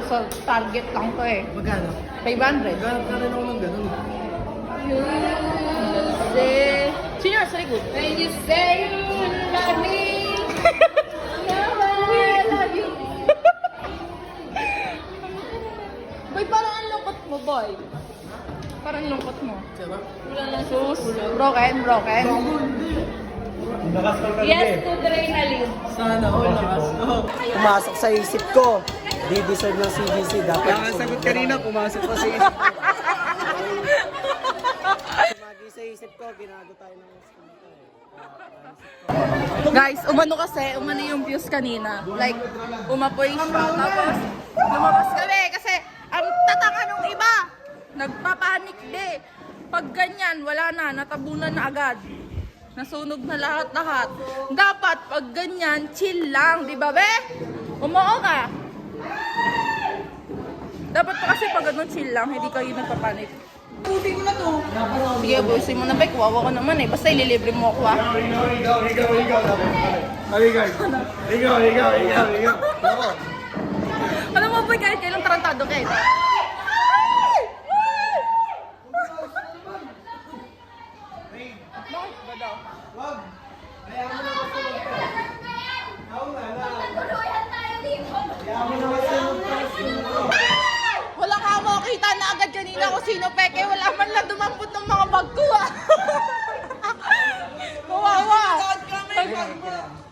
sa Target lang to eh. Magkano? 500. Magkano ka rin ako ng ganun. You say... Sino sa likod? When you say you love me, I love you. Boy, parang ang lungkot mo, boy. Parang lungkot mo. Wala lang sus. Broken. Yes, to adrenaline. Sana all lakas. Pumasok sa isip ko. Di deserve ng CGC. Dapat sagot kanina, pumasok pa sa isip ko. Sumagi sa isip ko, ginago tayo ng Guys, umano yung views kanina. Like, umapoy siya. Tapos, lumabas kami. Kasi, ang tataka nung iba, nagpapanik di. Pag ganyan, wala na. Natabunan na agad. Nasunog na lahat-lahat. Dapat, pag ganyan, chill lang. Di ba, be? Umuo ka. Dapat pa kasi pag ganun chill lang, hindi kayo nagpapanik. Puti ko na to. Sige, busin mo na, be. Kuwawa ko naman eh. Basta ililibre mo ako, ha? Ikaw. Alam mo, boy, kahit kailang tarantado kayo. Wala ka makita na agad kanina kung sino peke. Wala man lang dumampot ng mga bag ko, ah. Kawawa.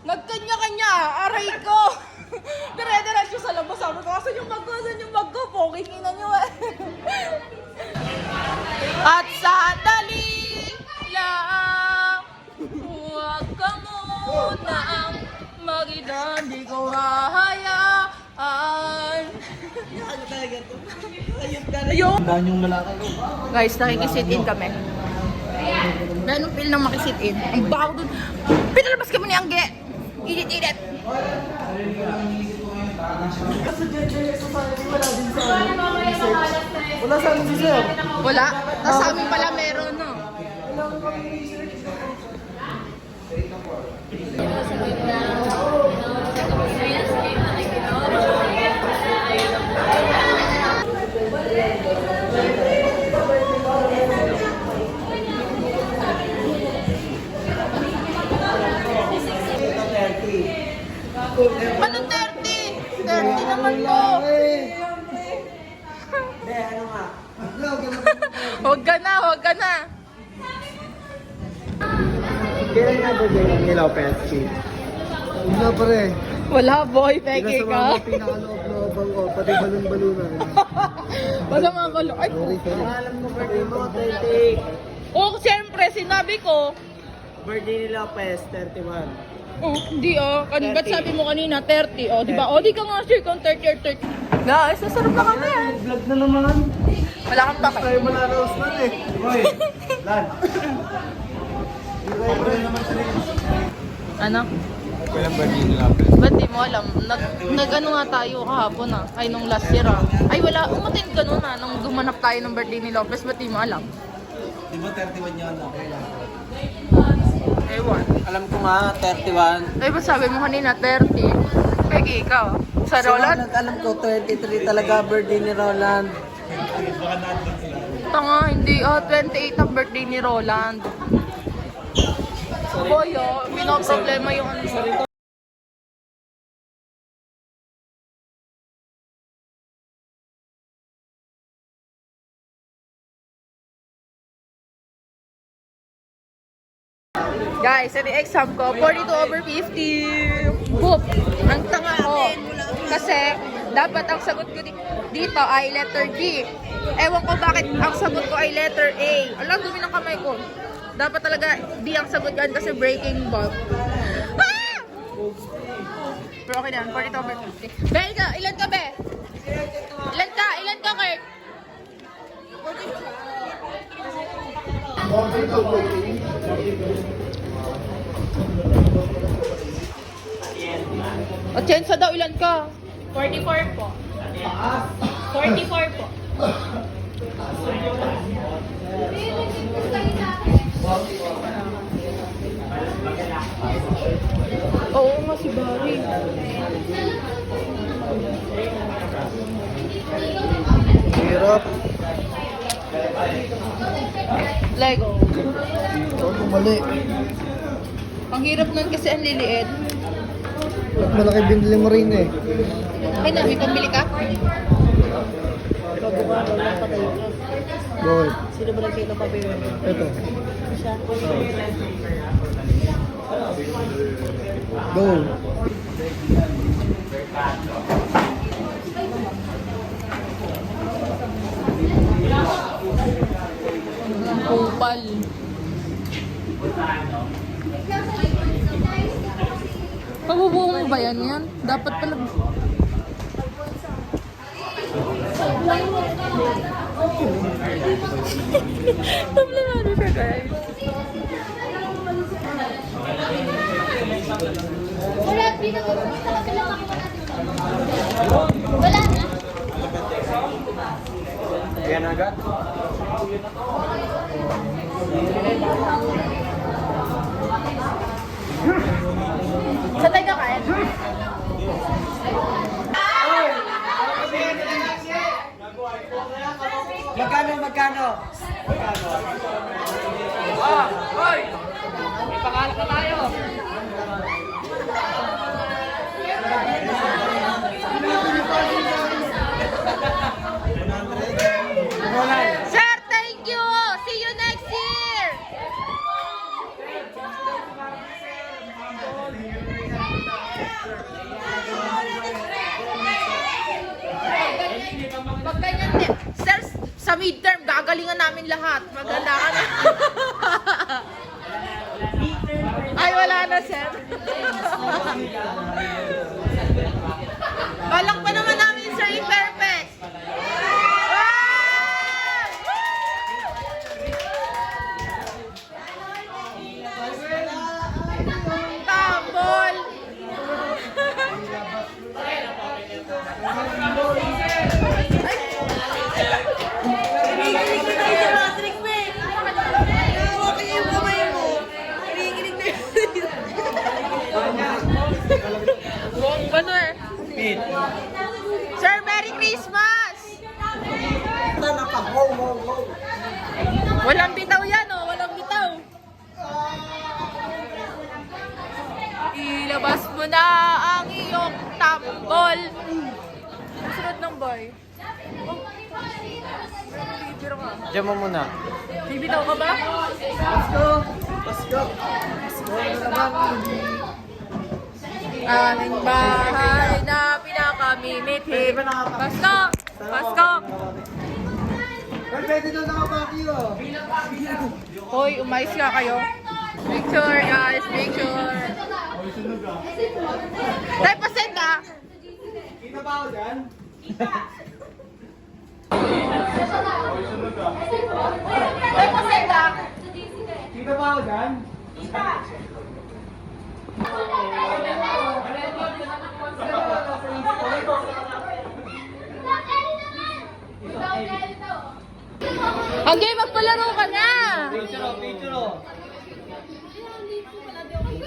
Nagkanya-kanya. Aray ko. Dire-diretso sa labas. Sabi ko, asan yung bag ko? Asan yung bag ko? Poking ina nyo, eh. At sa dali lang, huwag ka munang mag-ina, di ko hahayaan. Ayun. Daan yung lalaki ko. Guys, nakikisit in kami. Ganong feel nang makisit in. Ang baho dun. Pinalabas kami ni Angge. Init-init. Wala sa amin si sir. Wala? Tapos sa amin pala meron, no? Ano 30? 30 naman po. Huwag ka na. Kailan nga ba yung nilaw Petsy? Wala pa rin. Wala, boy. Peke ka. Pinasama ko pinakaloob-looban ko, pati balon-balunan. Wala mga balo. Ay, Sorry. Alam mo birthday mo, 30. oh, siyempre, sinabi ko. Birthday ni Lopez, 31. Oh, hindi oh. Ba't 30. sabi mo kanina 30? Oh, di ba? Oh, di ka nga sure kung 30 or 30. Guys, nasarap na kami. Vlog na naman. Wala kang pakay. Tayo malalaos na eh. Hoy, Lan. Ano? Walang birthday ni Lopez. Ba't di mo alam? Nag-ano nga tayo kahapon ah. Ay, nung last year ah. Ay, wala. Umatin ka nun ah. Nung gumanap tayo ng birthday ni Lopez. Ba't di mo alam? Di ba 31 yun? Ewan. Alam ko nga, 31. Ay, ba't sabi mo kanina 30? Pegi, ikaw. Sa Roland? Alam ko, 23 talaga birthday ni Roland. Tanga, hindi. 28 ang birthday ni Roland. Boy, pinoproblema yung ano. Guys, ito yung exam ko, 42/50. Boop! Ang tanga ko. Kasi, dapat ang sagot ko dito ay letter D. Ewan ko bakit ang sagot ko ay letter A. Alam, dumi ng kamay ko. Dapat talaga D ang sagot yan kasi breaking ball. Ah! Pero okay na, 42/50. Be, ilan ka, be? Ilan ka, Kurt? O, Chensa daw, ilan ka? 44 po. 44 po. Oo nga si Barry. Like, Ito mali. ang hirap nun kasi ang liliit. Ba't malaki binili mo rin eh? Ay na, may pambili ka? Gold. Sino ba nagkain ng pabili? Ito. Siya. Gold. Kupal. Pabubuo mo ba yan? Dapat pala... Tablanado siya, guys. Wala, wala na. Ayan agad. Sa tayo kain? Magkano, magkano? Sir, thank you! See you next year! Pag ganyan din. Sir, sa midterm, gagalingan namin lahat. Maganda ka na. Ay, wala na, sir. Balak pa naman namin, sir, yung perfect. Tambol! Hinihilig na tayo sa Patrick, be. Hawak niya yung kamay mo. Hinihilig na yun. Ano eh? Sir, Merry Christmas! Walang bitaw yan, oh. Walang bitaw. Ilabas mo na ang iyong tambol. Sunod ng boy. Bibiro ka. Diyan mo muna. Bibitaw ka ba? Let's go! Let's go! Aming bahay na pinakamimiti. Pasko! Pasko! Well, pwede doon nakapaki oh. Hoy, umayos ka kayo. Picture, guys. Picture. Tay, pasend ka. Kita ba ako dyan? Tay, pasend ka. Kita ba ako dyan? Okay, magpalaro ka na. Picture oh, picture oh.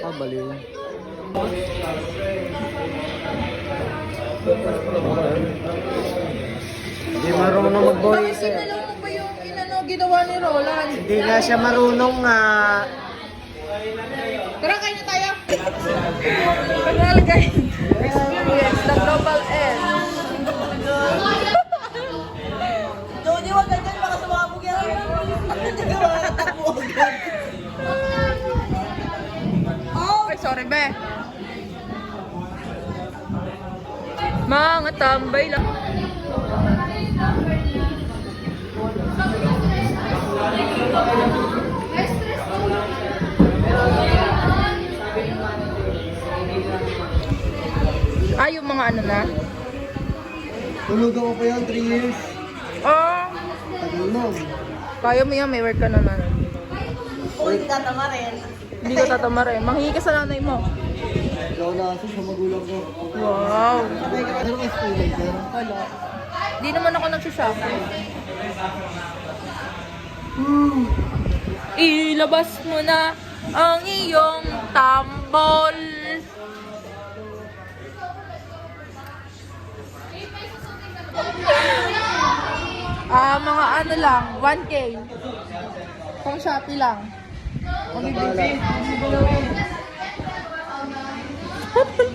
Ah, baliw. Hindi marunong mag-voice eh. Sinalaw mo ba yung ginawa ni Roland? Hindi nga siya marunong nga. Tara, kain na tayo. Kanal, guys. Experience the global end. Jody, wag ganyan. Baka sumabog yan. Hindi ka makatakbo agad. Ay, sorry, be. Mga tambay lang. Ay, yung mga ano na. Tulugan ko pa yan, 3 years. Oh, Tagal mo. kaya mo yan, may work ka naman. Uy, tatama rin. Hindi ka tatama rin. Manghingi ka sa nanay mo. Ikaw na kasi sa magulang ko. Wow. Ano ka student ka? Wala. Hindi naman ako nagsishopping. Ilabas mo na ang iyong tambol. Mga ano lang, 1K. Pang Shopee lang.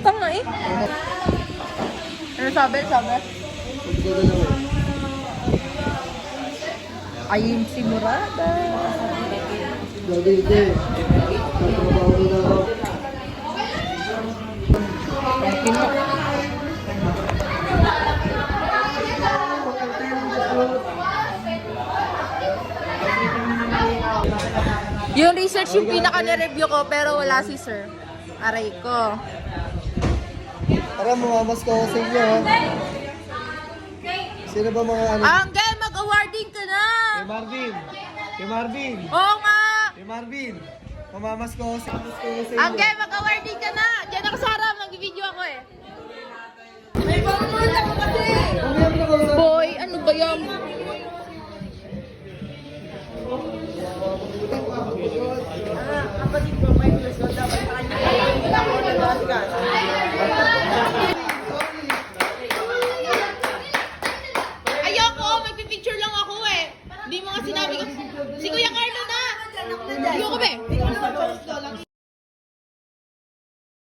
Tanga eh. Ano sabi? Ayun si Murada. Pinto. Yung research yung pinaka-review ko pero wala si sir. Aray ko. Tara, mamamas ko sa inyo, ha? Sino ba mga ano? Angel, mag-awarding ka na! Kay Marvin! Oo nga! Kay Marvin! Mamamas ko sa inyo. Angel, mag-awarding ka na! Diyan ako sa harap, mag-video ako eh. Boy, ano ba yan? Ayoko, magpipicture lang ako eh. Hindi mo nga sinabi ko. Si Kuya Carlo na! Ayoko ba?